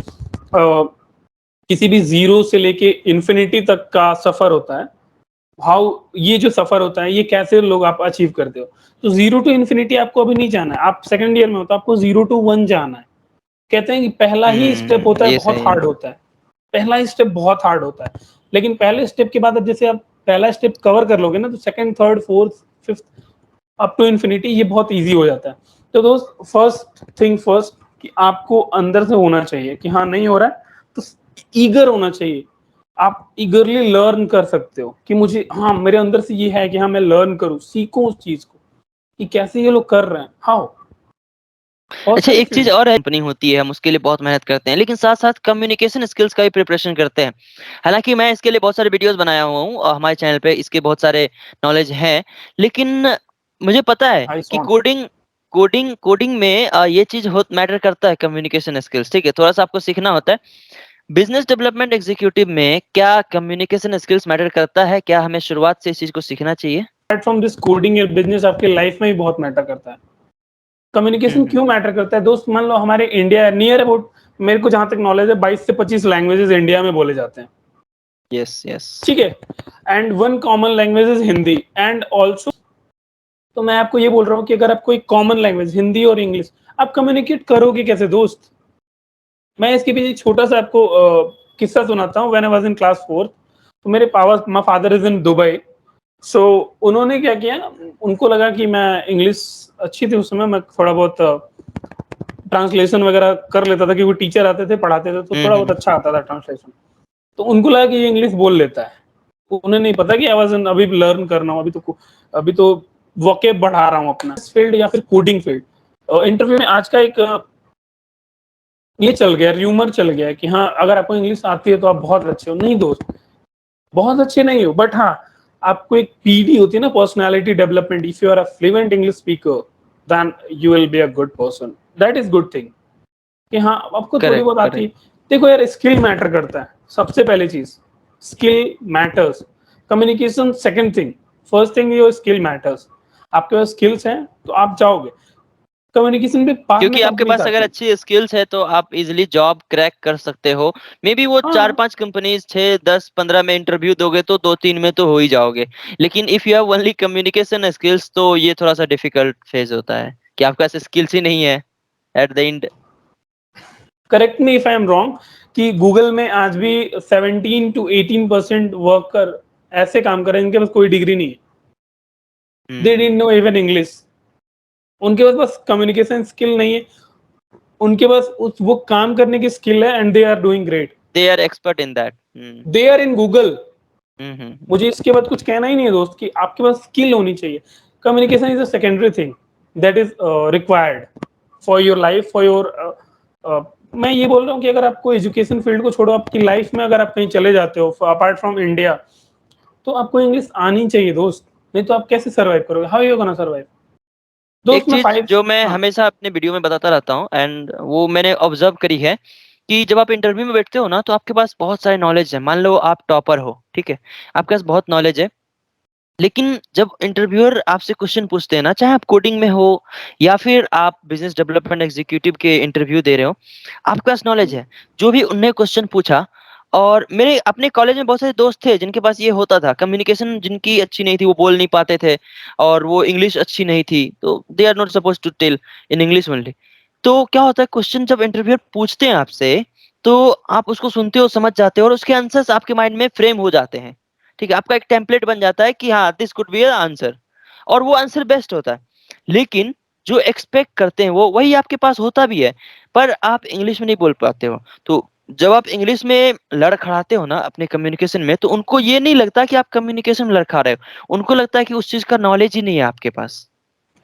किसी भी जीरो से लेके इन्फिनिटी तक का सफर होता है। हाउ ये जो सफर होता है ये कैसे लोग आप अचीव करते हो। तो जीरो टू इन्फिनिटी आपको अभी नहीं जाना है, आप सेकंड ईयर में हो तो आपको 0 to 1 जाना है। कहते हैं कि पहला ही स्टेप होता है ये बहुत सही है। हार्ड होता है। पहला ही स्टेप बहुत हार्ड होता है, लेकिन पहले स्टेप के बाद अब जैसे आप पहला स्टेप कवर कर लोगे ना, तो second, third, fourth, fifth up to infinity ये बहुत ईजी हो जाता है। तो दोस्त फर्स्ट थिंग फर्स्ट, कि आपको अंदर से होना चाहिए कि हाँ नहीं हो रहा है, तो ईगर होना चाहिए। आप ईगरली लर्न कर सकते हो कि मुझे हाँ मेरे अंदर से ये है कि हाँ मैं लर्न करूँ, सीखूं उस चीज को कि कैसे ये लोग कर रहे हैं। हाउ बहुत अच्छा सारी एक चीज़ फील्ड। और है कंपनी होती है, हम उसके लिए बहुत मेहनत करते हैं, लेकिन साथ-साथ कम्युनिकेशन स्किल्स का भी प्रिपरेशन करते हैं। हालाँकि मैं इसके लिए बहुत सारे वीडियोज़ बनाया हुआ हूँ हमारे चैनल पे इसके बहुत सारे नॉलेज हैं, लेकिन मुझे पता है आई कि सॉन्ग। कोडिंग में ये चीज़ बहुत मैटर करता है कम्युनिकेशन स्किल्स, ठीक है? थोड़ा-सा आपको सीखना होता है। बिज़नेस डेवलपमेंट एग्ज़ीक्यूटिव में क्या कम्युनिकेशन स्किल्स मैटर करता है? क्या हमें शुरुआत से इस चीज़ को सीखना चाहिए? फ्रॉम दिस कोडिंग या बिजनेस आपके लाइफ में भी बहुत मैटर करता है। हुँ, कम्युनिकेशन हुँ। क्यों मैटर करता है दोस्त? मान लो हमारे इंडिया नियर अबाउट, मेरे को जहां तक नॉलेज है 22 से 25 लैंग्वेजेस इंडिया में बोले जाते हैं। Yes, yes. ठीक है, and one common language is Hindi and also. तो मैं आपको ये बोल रहा हूँ कि अगर आपको एक कॉमन लैंग्वेज हिंदी और इंग्लिश, आप कम्युनिकेट करोगे कैसे दोस्त? मैं इसके पीछे एक छोटा सा आपको किस्सा सुनाता हूँ। When I was in class 4, तो मेरे पापा, my father is in Dubai. So उन्होंने क्या किया, उनको लगा कि मैं इंग्लिश अच्छी थी उस समय, मैं थोड़ा बहुत ट्रांसलेशन वगैरह कर लेता था, क्योंकि टीचर आते थे पढ़ाते थे तो हुँ, थोड़ा बहुत हुँ। अच्छा आता था ट्रांसलेशन। तो उनको लगा कि ये इंग्लिश बोल लेता है। उन्हें नहीं पता कि आवाज अभी लर्न करना हूँ, अभी तो वोकेब बढ़ा रहा हूँ अपना। इस फील्ड या फिर कोडिंग फील्ड, इंटरव्यू में आज का एक ये चल गया, र्यूमर चल गया है कि हाँ अगर आपको इंग्लिश आती है तो आप बहुत अच्छे हो। नहीं दोस्त, बहुत अच्छे नहीं हो, बट हाँ आपको एक पीडी होती है ना, personality development. If you are a fluent English speaker then you will be a good person. That is good thing कि हाँ आपको थोड़ी करेक्ट, बहुत आती है। करेक्ट। देखो यार, स्किल मैटर करता है सबसे पहली चीज। Skill matters. Communication second thing, first thing your skill matters. आपके पास स्किल्स हैं तो आप जाओगे। कम्युनिकेशन भी बाद में क्योंकि आपके कंपनीज पास अगर आती है। अच्छी स्किल्स है तो आप इजीली जॉब क्रैक कर सकते हो। मे बी वो हाँ 4-5 कंपनीज़ 6, 10, 15 में इंटरव्यू दोगे तो 2-3 में तो हो ही जाओगे। लेकिन if you have only communication skills तो ये थोड़ा-सा डिफिकल्ट फेज़ होता है कि आपके पास स्किल्स ही नहीं है at the end. Correct me if I am wrong, कि गूगल में आज भी 17 to 18% वर्कर ऐसे काम कर रहे हैं जिनके पास कोई डिग्री नहीं है। They didn't know hmm, even English. उनके पास बस कम्युनिकेशन स्किल नहीं है, उनके पास उस वो काम करने की स्किल है and they are doing great. They are expert in that. They are in Google. Hmm, hmm, hmm. मुझे इसके बाद कुछ कहना ही नहीं है दोस्त, कि आपके पास स्किल होनी चाहिए। Communication is a secondary thing that is required for your life, for your मैं ये बोल रहा हूँ कि अगर आपको एजुकेशन फील्ड को छोड़ो, आपकी लाइफ में अगर आप कहीं चले जाते हो अपार्ट फ्रॉम इंडिया, तो आपको इंग्लिश आनी चाहिए दोस्त, नहीं तो आप कैसे सर्वाइव करोगे? How you gonna survive? एक दोस्त मैं चीज 5। जो मैं हाँ, हमेशा अपने वीडियो में बताता रहता हूँ एंड वो मैंने ऑब्जर्व करी है कि जब आप इंटरव्यू में बैठते हो ना तो आपके पास बहुत सारे नॉलेज है। मान लो आप टॉपर हो, ठीक है, आपके पास बहुत नॉलेज है, लेकिन जब इंटरव्यूअर आपसे क्वेश्चन पूछते हैं ना, चाहे आप कोडिंग में हो या फिर आप बिजनेस डेवलपमेंट एग्जीक्यूटिव के इंटरव्यू दे रहे हो, आपके पास नॉलेज है। जो भी उनने क्वेश्चन पूछा, और मेरे अपने कॉलेज में बहुत सारे दोस्त थे जिनके पास ये होता था, कम्युनिकेशन जिनकी अच्छी नहीं थी, वो बोल नहीं पाते थे, और वो इंग्लिश अच्छी नहीं थी, तो they are not suppose to tell in English only. तो क्या होता है, क्वेश्चन जब इंटरव्यूअर पूछते हैं आपसे, तो आप उसको सुनते हो, समझ जाते हो, और उसके आंसर्स आपके माइंड में फ्रेम हो जाते हैं। ठीक है, आपका एक टेम्पलेट बन जाता है कि हाँ, दिस कुड बी आंसर, और वो आंसर बेस्ट होता है। लेकिन जो एक्सपेक्ट करते हैं वो वही आपके पास होता भी है, पर आप इंग्लिश में नहीं बोल पाते हो। तो जब आप इंग्लिश में लड़खड़ाते हो ना अपने कम्युनिकेशन में, तो उनको ये नहीं लगता कि आप कम्युनिकेशन में लड़खड़ा रहे हो, उनको लगता है कि उस चीज का नॉलेज ही नहीं है आपके पास।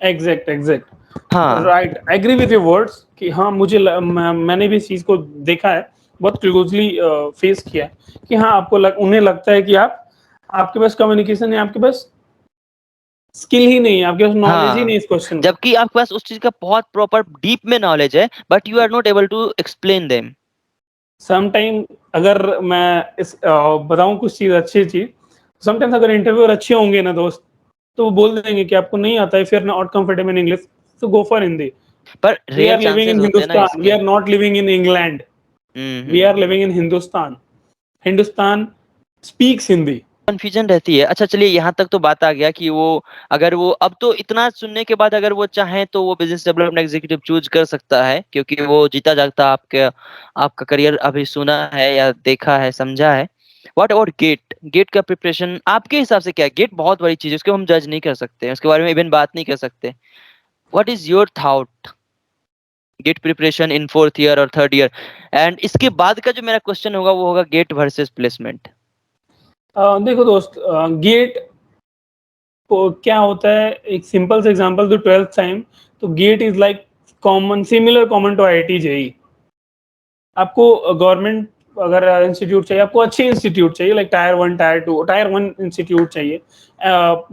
एग्जैक्ट एग्जैक्ट हाँ। Right, agree with your words कि हाँ मैंने भी इस चीज को देखा है, बहुत क्लोजली फेस किया है कि हाँ आपको उन्हें लगता है कि आपके पास कम्युनिकेशन है, आपके पास स्किल ही नहीं है, आपके पास नॉलेज ही हाँ, नहीं है इस क्वेश्चन का। जबकि आपके पास उस चीज का बहुत प्रॉपर डीप में नॉलेज है, but you are not able to explain them. Sometime अगर मैं बताऊं कुछ चीज, अच्छी चीज, समटाइम्स अगर इंटरव्यूअर अच्छे होंगे ना दोस्त, तो वो बोल देंगे कि आपको नहीं आता है, if you are not comfortable in English, तो गो फॉर हिंदी। पर we real are living chances in होते हैं ना हिंदुस्तान, वी इसके। Are not living in England, we are hmm. Living in Hindustan, Hindustan speaks Hindi. Confusion रहती है। अच्छा चलिए, यहाँ तक तो बात आ गया कि वो, अगर वो अब तो इतना सुनने के बाद अगर वो चाहे तो वो बिजनेस डेवलपमेंट एग्जीक्यूटिव चूज कर सकता है, क्योंकि वो जीता जागता आपके आपका करियर अभी सुना है या देखा है, समझा है। What about GATE? गेट का प्रिपरेशन आपके हिसाब से क्या है? गेट बहुत बड़ी चीज है, उसको हम जज नहीं कर सकते, उसके बारे में इवन बात नहीं कर सकते। What is your thought? GATE preparation in fourth year और थर्ड ईयर, एंड इसके बाद का जो मेरा क्वेश्चन होगा वो होगा गेट वर्सेस प्लेसमेंट। देखो दोस्त, गेट को क्या होता है, एक सिंपल से एग्जांपल, तो 12th टाइम, तो GATE is like common, similar common to IIT JEE. आपको गवर्नमेंट अगर इंस्टीट्यूट चाहिए, आपको अच्छे इंस्टीट्यूट चाहिए, like tier 1 tier 2, tier 1 institute चाहिए,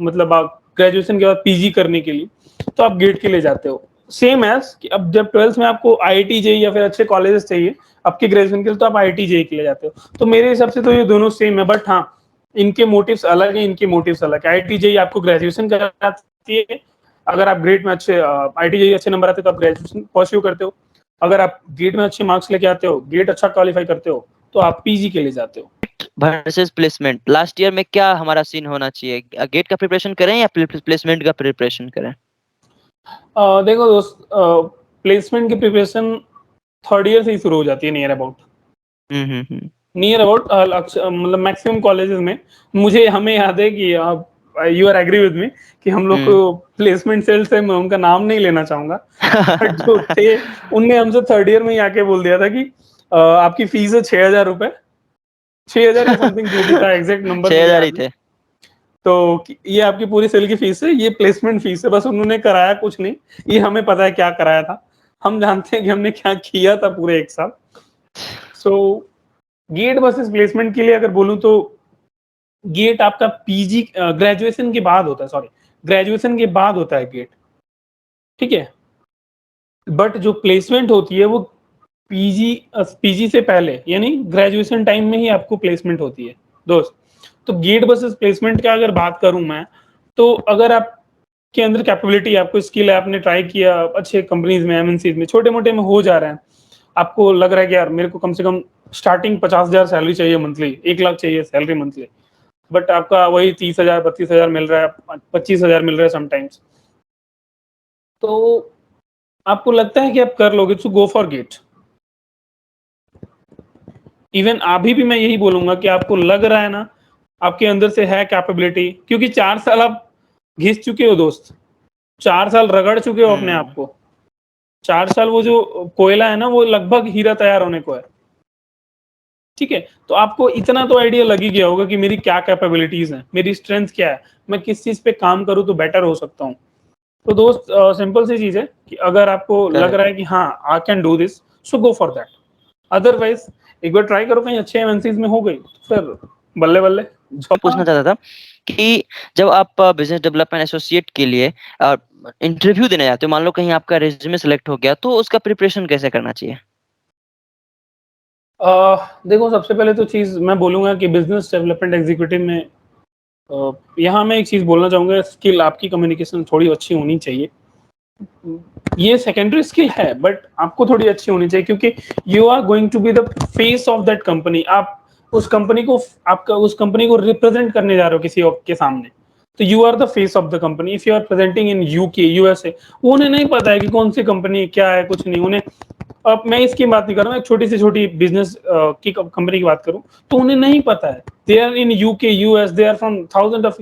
मतलब आप ग्रेजुएशन के बाद पीजी करने के लिए, तो आप गेट के लिए जाते हो। सेम एज कि अब जब 12th में आपको आईआईटी जेई या फिर अच्छे कॉलेजेस चाहिए आपके ग्रेजुएशन के लिए, तो आप आईआईटी जेई के लिए जाते हो। तो मेरे हिसाब से तो ये दोनों सेम है, बट हाँ, इनके मोटिव्स अलग है, इनके मोटिव्स अलग है। आईआईटी जेई आपको ग्रेजुएशन कराती है, अगर आप ग्रेड में अच्छे आईआईटी जेई अच्छे नंबर आते हैं तो आप ग्रेजुएशन परस्यू करते हो। अगर आप गेट में अच्छे मार्क्स लेके आते हो, गेट अच्छा क्वालिफाई करते हो, तो आप पीजी के लिए जाते हो। वर्सेस प्लेसमेंट, लास्ट ईयर में क्या हमारा सीन होना चाहिए? गेट का प्रिपरेशन करें या प्लेसमेंट का प्रिपरेशन करें? देखो दोस्त, प्लेसमेंट की प्रिपरेशन थर्ड ईयर से ही शुरू हो जाती है, near about, hmm. Near about मतलब मैक्सिमम कॉलेजेस में। मुझे हमें याद है कि you are agree with me कि हम लोग को हम्म। प्लेसमेंट सेल से, मैं उनका नाम नहीं लेना चाहूंगा, बट जो थे उनने हमसे थर्ड ईयर में ही आके बोल दिया था कि आपकी फीस है 6,000 रुपए, 6,000 या समथिंग, जो भी था, एग्जैक्ट नंबर छह मुझे हजार ही याद नहीं। थे। तो ये आपकी पूरी सेल की फीस है, ये प्लेसमेंट फीस है, बस उन्होंने कराया कुछ नहीं, ये हमें पता है क्या कराया था, हम जानते हैं कि हमने क्या किया था पूरे एक साल। सो गेट वर्सेस प्लेसमेंट के लिए अगर बोलूं तो गेट आपका पीजी ग्रेजुएशन के बाद होता है, सॉरी, ग्रेजुएशन के बाद होता है गेट, ठीक है। बट जो प्लेसमेंट होती है वो पीजी पीजी से पहले, यानी ग्रेजुएशन टाइम में ही आपको प्लेसमेंट होती है दोस्त। तो गेट वर्सेस प्लेसमेंट का अगर बात करूं मैं, तो अगर आपके अंदर कैपेबिलिटी, आपको स्किल है, आपने ट्राई किया, अच्छे कंपनीज में, एमएनसीज में, छोटे मोटे में हो जा रहे हैं, आपको लग रहा है कि यार मेरे को कम से कम स्टार्टिंग 50,000 सैलरी चाहिए मंथली, 1 लाख चाहिए सैलरी मंथली, बट आपका वही 30,000 32,000 मिल रहा है, 25,000 मिल रहा है समटाइम्स, तो आपको लगता है कि आप कर लोगे, तो गो फॉर गेट। इवन अभी भी मैं यही बोलूंगा कि आपको लग रहा है ना, आपके अंदर से है कैपेबिलिटी, क्योंकि 4 साल आप घिस चुके हो दोस्त, 4 साल रगड़ चुके हो अपने आप हम्म। को, 4 साल वो जो कोयला है ना, वो लगभग हीरा तैयार होने को है, ठीक है। तो आपको इतना तो आइडिया लग ही गया होगा कि मेरी क्या कैपेबिलिटीज हैं, मेरी स्ट्रेंथ क्या है, मैं किस चीज पे काम करूं तो बेटर हो सकता हूँ। तो दोस्त, सिंपल सी चीज है कि अगर आपको लग रहा करेक्ट। है कि हाँ I can do this, so go for that. Otherwise एक बार ट्राई करो, कहीं अच्छे एमएनसीज में हो गई तो फिर बल्ले बल्ले मैं पूछना चाहता था कि जब आप बिजनेस डेवलपमेंट एसोसिएट के लिए इंटरव्यू देने जाते हो, मान लो कहीं आपका रिज्यूमे सेलेक्ट हो गया, तो उसका प्रिपरेशन कैसे करना चाहिए? देखो, सबसे पहले तो चीज़ मैं बोलूँगा कि बिज़नेस डेवलपमेंट एग्ज़ीक्यूटिव में यहाँ मैं एक चीज़ बोलना चाहूँगा, स्किल आपकी कम्युनिकेशन थोड़ी अच्छी होनी चाहिए। ये सेकेंडरी स्किल है, बट आपको थोड़ी अच्छी होनी चाहिए, क्योंकि you are going to be the face of that company. आप उस कंपनी को रिप्रेजेंट करने जा रहे हो किसी और के सामने। तो you are the face of the company. If you are presenting in UK, USA, उन्हें नहीं पता है कि कौन सी कंपनी क्या है, कुछ नहीं उन्हें। अब मैं इसकी बात नहीं कर रहा हूँ, एक छोटी से छोटी बिजनेस की कंपनी की बात करूँ, तो उन्हें नहीं पता है। They are in UK, US, they are from thousand of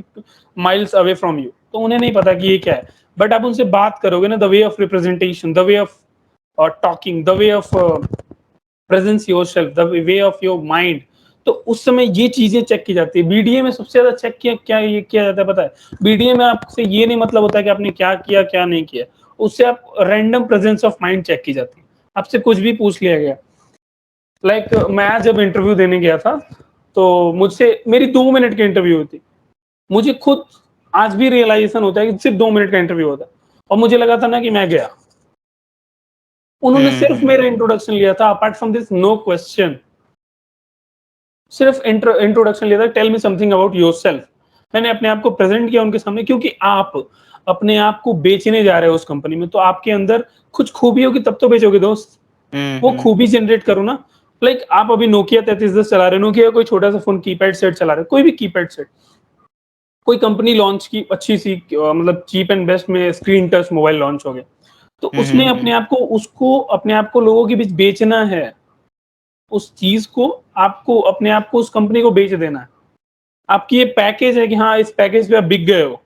miles away from you, तो उन्हें नहीं पता कि ये क्या है। बट आप उनसे बात करोगे ना, the way of representation, the way of talking, the way of presence yourself, the way of your mind, तो उस समय ये चीजें चेक की जाती है। बीडीए में सबसे ज्यादा चेक किया क्या ये किया जाता है पता है? बीडीए में आपसे ये नहीं मतलब होता है कि आपने क्या किया क्या नहीं किया, उससे आप random presence of mind check की जाती है। आपसे कुछ भी पूछ लिया गया, लाइक मैं जब इंटरव्यू देने गया था, तो मुझसे मेरी 2 मिनट की इंटरव्यू हुई थी। मुझे खुद आज भी रियलाइजेशन होता है कि सिर्फ 2 मिनट का इंटरव्यू होता है, और मुझे लगा था ना कि मैं गया। उन्होंने सिर्फ हुँ। मेरा इंट्रोडक्शन लिया था, apart from this no question. सिर्फ इंट्रोडक्शन लिया था, tell me something about yourself. मैंने अपने आप को प्रेजेंट किया उनके सामने, क्योंकि आप अपने आप को बेचने जा रहे हो उस कंपनी में, तो आपके अंदर कुछ खूबी होगी तब तो बेचोगे दोस्त। हुँ, वो हुँ। खूबी जनरेट करो ना। लाइक आप अभी नोकिया 3310 चला रहे हो, नोकिया कोई छोटा सा फोन कीपैड सेट चला रहे हो, कोई भी कीपैड सेट, कोई कंपनी लॉन्च की अच्छी सी मतलब चीप एंड बेस्ट में स्क्रीन टच मोबाइल लॉन्च हो गया, तो हुँ, उसने हुँ, हुँ। अपने आप को लोगों के बीच बेचना है। उस चीज को आपको अपने आप को उस कंपनी को बेच देना है। आपकी ये पैकेज है कि हाँ, इस पैकेज पे आप बिक गए हो।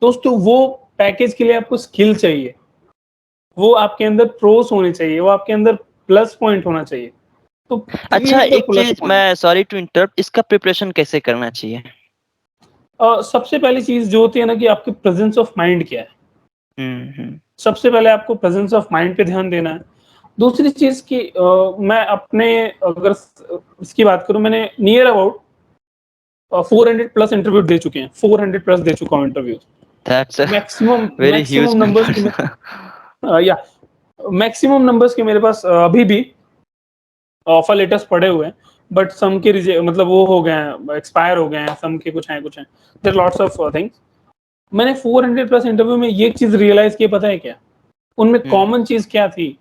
दोस्तों, वो पैकेज के लिए आपको स्किल चाहिए, वो आपके अंदर प्रोस होने चाहिए, वो आपके अंदर प्लस पॉइंट होना चाहिए। तो अच्छा, क्रिएट द एक प्लस चीज़, पॉइंट। मैं सॉरी टू इंटरप्ट, इसका प्रिपरेशन कैसे करना चाहिए? सबसे पहली चीज जो होती है ना, कि आपकी प्रेजेंस ऑफ माइंड क्या है। हुँ, हुँ। सबसे पहले आपको प्रेजेंस ऑफ माइंड पे ध्यान देना है। दूसरी चीज की मैं अपने अगर इसकी बात करूं, मैंने नियर अबाउट 400 प्लस इंटरव्यू दे चुके हैं, 400 प्लस दे चुका हूँ interview. That's a maximum very huge maximum numbers के नंबर। या मैक्सिमम नंबर्स के मेरे पास अभी भी ऑफर लेटर्स पड़े हुए हैं, बट सम के मतलब वो हो गए हैं, एक्सपायर हो गए हैं, सम के कुछ हैं, देयर लॉट्स ऑफ थिंग्स। मैंने 400 प्लस इंटरव्यू में ये चीज रियलाइज की, पता है क्या? उनमें हुँ। कॉमन चीज क्या थी?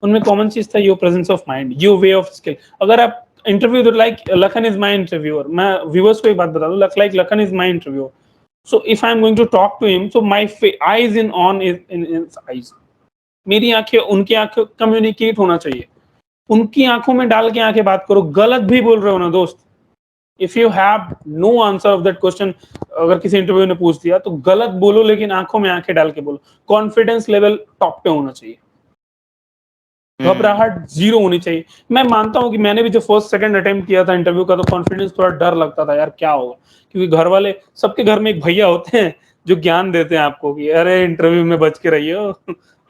उनमें कॉमन चीज था your presence of mind, your way of skill. अगर आप interview, like Lakhan is my interviewer, मैं व्यूअर्स को एक बात बता दूं, like Lakhan is my interviewer, so if I am going to talk to him, so my eyes in on is in eyes, मेरी आंखें उनकी आंखें कम्युनिकेट होना चाहिए। उनकी आंखों में डाल के आंखें बात करो। गलत भी बोल रहे हो ना दोस्त, if you have no answer of that question, अगर किसी इंटरव्यू ने पूछ दिया तो गलत बोलो, लेकिन आंखों में आंखें डाल के बोलो। कॉन्फिडेंस लेवल टॉप पे होना चाहिए, हुँ। घबराहट जीरो होनी चाहिए। मैं मानता हूं कि मैंने भी जो फर्स्ट सेकंड अटेम्प्ट किया था इंटरव्यू का, तो कॉन्फिडेंस, थोड़ा डर लगता था यार क्या होगा, क्योंकि घर वाले, सबके घर में एक भैया होते हैं जो ज्ञान देते हैं आपको कि अरे इंटरव्यू में बच के रहियो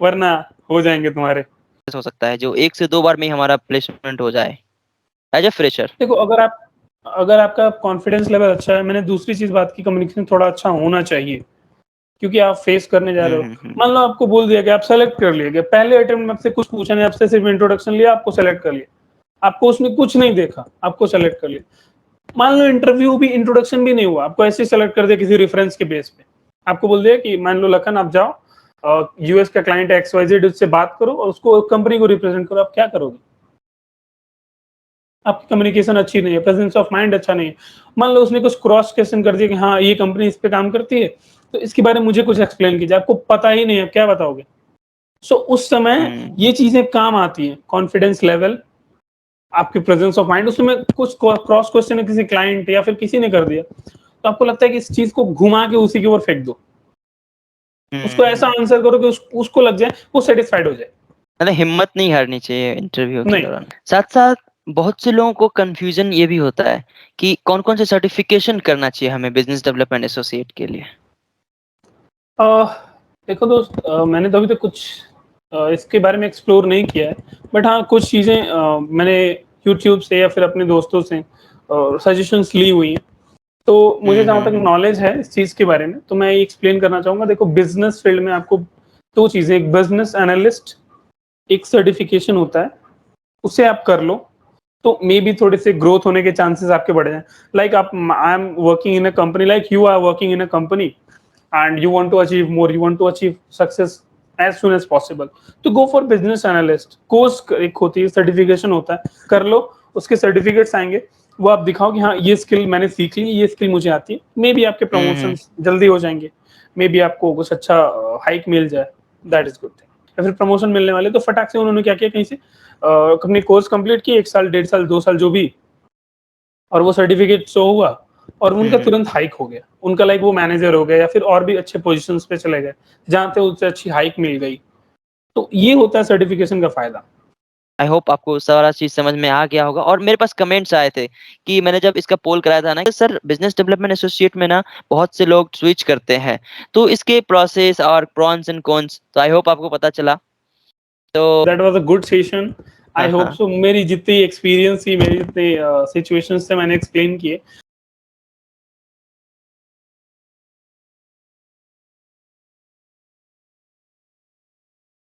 वरना हो जाएंगे तुम्हारे। हो सकता है जो 1 से 2 बार में ही हमारा प्लेसमेंट हो जाए एज़ अ फ्रेशर। देखो, अगर आपका कॉन्फिडेंस लेवल अच्छा है, मैंने दूसरी चीज बात की, कम्युनिकेशन थोड़ा अच्छा होना चाहिए, क्योंकि आप फेस करने जा हुँ, रहे हो। हुँ, हुँ। मान लो आपको बोल दिया कि आप सेलेक्ट कर लिए गए, पहले अटेम्प्ट में आपसे कुछ पूछा नहीं, आपसे सिर्फ इंट्रोडक्शन लिया, आपको सेलेक्ट कर लिया, आपको उसमें कुछ नहीं देखा, आपको सेलेक्ट कर लिया। मान लो इंटरव्यू भी, इंट्रोडक्शन भी नहीं हुआ, आपको ऐसे सेलेक्ट कर दिया किसी रेफरेंस के बेस पे। आपको बोल दिया कि मान लो लखन, आप जाओ यूएस का क्लाइंट XYZ, उससे बात करो और उसको कंपनी को रिप्रेजेंट करो। आप क्या करोगे? आपकी कम्युनिकेशन अच्छी नहीं है, प्रेजेंस ऑफ माइंड अच्छा नहीं है। मान लो उसने कुछ क्रॉस क्वेश्चन कर दिया कि हाँ, ये कंपनी इस पे काम करती है, तो इसके बारे में मुझे कुछ एक्सप्लेन कीजिए। आपको पता ही नहीं है, क्या बताओगे? सो उस समय हुँ। ये चीजें काम आती हैं, कॉन्फिडेंस लेवल, आपकी प्रेजेंस ऑफ माइंड। उसमें कुछ क्रॉस क्वेश्चन है किसी क्लाइंट या फिर किसी ने कर दिया, तो आपको लगता है कि इस चीज को घुमा के उसी के ऊपर फेंक दो, हुँ, उसको ऐसा हुँ। आंसर करो कि उसको लग जाए, वो सेटिस्फाइड हो जाए। मतलब हिम्मत नहीं हारनी चाहिए इंटरव्यू के नहीं। दौरान। साथ-साथ बहुत से लोगों को कन्फ्यूज़न ये भी होता है कि कौन-कौन से सर्टिफ़िकेशन करना चाहिए हमें बिज़नेस डेवलपमेंट एसोसिएट के लिए? अ, देखो दोस्त, मैंने तो अभी तक कुछ इसके बारे में एक्सप्लोर नहीं किया है, बट हाँ कुछ चीज़ें मैंने यूट्यूब से या फिर अपने दोस्तों से सजेशंस ली हुई हैं। तो मुझे जहाँ तक नॉलेज है इस चीज़ के बारे में, तो मैं ये एक्सप्लेन करना चाहूँगा। देखो, बिज़नेस फ़ील्ड में आपको 2 चीज़ें, एक बिज़नेस एनालिस्ट एक सर्टिफ़िकेशन होता है, उसे आप कर लो, तो मेबी थोड़े से ग्रोथ होने के चांसेस आपके बढ़ जाएँ। लाइक आप I am working in a company, like you are working in a company and you want to achieve more, you want to achieve success as soon as possible, तो go for business analyst. Course एक होती है, certification होता है, कर लो, उसके certificates आएँगे, वो आप दिखाओ कि हाँ, ये स्किल मैंने सीख ली, ये स्किल मुझे आती है। मेबी आपके प्रमोशंस जल्दी हो जाएँगे, मेबी आपको कुछ अच्छा हाइक मिल जाए, दैट इज़ गुड थिंग। या फिर प्रमोशन मिलने वाले, तो फटाक से उन्होंने क्या किया, कहीं से अपने कोर्स कंप्लीट किए 1 साल, 1.5 साल, 2 साल जो भी, और वो सर्टिफिकेट शो हुआ और उनका तुरंत हाइक हो गया। उनका लाइक वो मैनेजर हो गया या फिर और भी अच्छे पोज़ीशंस पे चले गए, जहाँ पे उससे अच्छी हाइक मिल गई। तो ये होता है सर्टिफिकेशन का फ़ायदा। आई होप आपको सारा चीज़ समझ में आ गया होगा। और मेरे पास कमेंट्स आए थे कि मैंने जब इसका पोल कराया था ना कि सर बिज़नेस डेवलपमेंट एसोसिएट में ना बहुत से लोग स्विच करते हैं। तो इसके प्रोसेस और प्रॉन्स एंड कॉन्स तो आई होप आपको पता चला। तो that was a good session. हाँ, आई होप हाँ। सो। मेरी जितनी एक्सपीरियंस थी, मेरे जितने सिचुएशंस थे, मैंने एक्सप्लेन किए।